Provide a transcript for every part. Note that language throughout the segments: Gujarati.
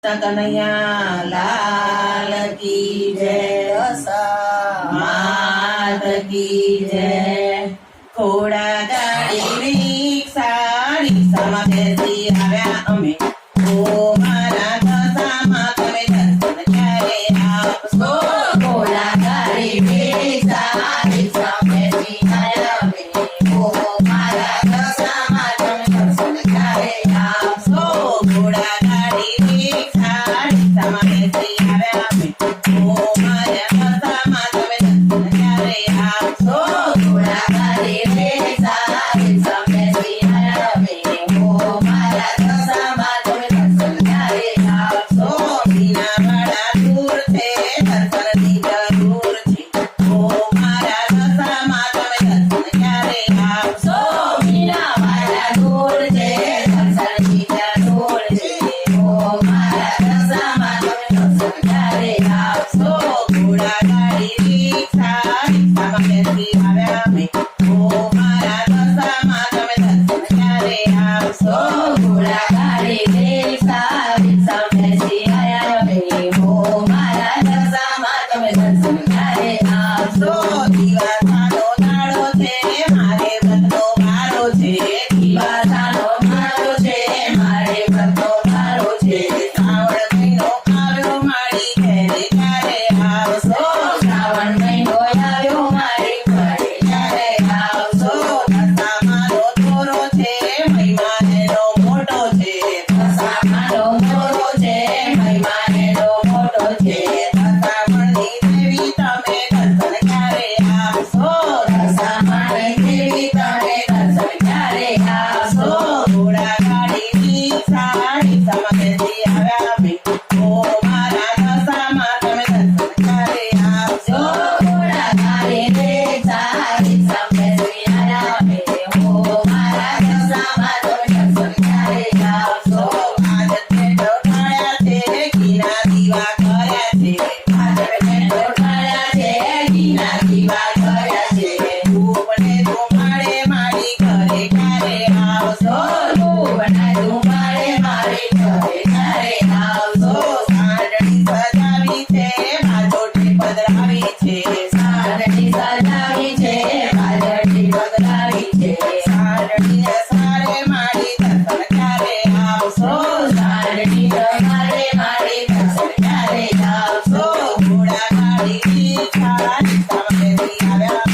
कन्हैया लाल की जय, मात की जय। घोड़ा गाड़ी रिक्शा रिक्शाમાં બેસી આવ્યા અમે, ઓ મારા દશામાં તમે દર્શન ક્યારે આપશો? ઘોડા ગાડી રિક્ષા રિક્ષામાં બેસી આવ્યા અમે, ઓ મારા દશામાં તમે દર્શન ક્યારે આપશો? ઘોડા ગાડી રિક્ષા રિક્ષામાં બેસી આવ્યા અમે, ઓ મારા દશામાં તમે દર્શન ક્યારે આપશો? ઘોડા ગાડી રિક્ષા રિક્ષામાં બેસી આવ્યા અમે, ઓ મારા દશામાં તમે દર્શન ક્યારે આપશો? મીનાવાળા દૂર છે, દર્શનની જરૂર છે, ઓ મારા દશામાં તમે દર્શન ક્યારે આપશો? મીનાવાળા દૂર છે, દર્શનની જરૂર છે, ઓ મારા દશામાં તમે દર્શન ક્યારે આપશો? ઘોડા ગાડી રિક્ષા રિક્ષામાં બેસી આવ્યા અમે, ઓ મારા દશામાં તમે દર્શન ક્યારે આપશો? ઘોડા ગાડી રિક્ષા રિક્ષામાં બેસી આવ્યા અમે, ઓ મારા દશામાં તમે દર્શન ક્યારે આપશો? દિવાસાનો દાડો છે, મારે વ્રતનો વારો છે, દિવાસાનો માળો છે, મારે વ્રતનો વારો છે, શ્રાવણ મહિનો આવ્યો મારી ઘરે ક્યારે આવશો? શ્રાવણ મહિનો આવ્યો મારી ઘરે ક્યારે આવશો? દશામાનો દોરો છે, મહિમા એનો મોટો છે, દશામાનો મોરો છે, મહિમા એનો મોટો છે, દશામણની દેવી તમે દર્શન ક્યારે આપશો? દશામાની દેવી તમે દર્શન ક્યારે આપશો? ઘોડા ગાડી રિક્ષા રિક્ષામાં બેસી આવ્યા અમે, ઓ મારા દશામાં તમે દર્શન ક્યારે આપશો? ઘોડા ગાડી રિક્ષા રિક્ષામાં બેસી આવ્યા અમે, ઓ મારા દશામાં તમે દર્શન ક્યારે આપશો? આજ પેટો ઢાળ્યા છે, ઘીના દીવા કર્યા છે, પાછળ પેટો ઢાળ્યા છે, ઘીના દીવા કર્યા છે, ધૂપને ધુમાડે મારી ઘરે ક્યારે આવશો? ધૂપના ધુમાડે મારી ઘરે ક્યારે આવશો? સાંડળી સજાવી છે, બાજોટી પધરાવી છે, સાંડળી સજાવી છે, બાજરી પધરાવી છે, સાંડળીને સારે મારી દર્શન ક્યારે આવશો? સાંડળી તમારે મારી દર્શન ક્યારે આવશો? ઘોડા ગાડી રિક્ષા રિક્ષામાં બેસી આવ્યા,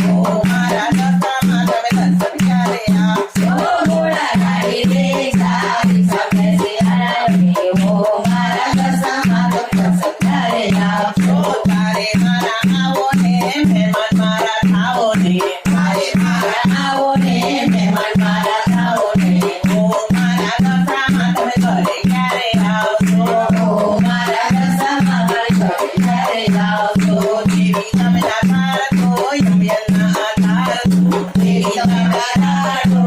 ઓ મારા દશામાં તમે દર્શન ક્યારે આપશો? ઘોડા ગાડી રિક્ષા રિક્ષામાં બેસી આવ્યા અમે, ઓ મારા દશામાં તમે દર્શન ક્યારે આપશો? તારે મારા આવો ને મહેમાન મારા થાવો ને, મારે મારા આવો ને મહેમાન મારા થાઓ ને, ઓ મારા દશામાં તમે ઘરે ક્યારે આવશો? ઓ મારા દશામાં મારી ઘરે ક્યારે આવશો? દેવી તમે આધાર છો, યમયલના આધાર છો, દેવી તમે આધાર છો,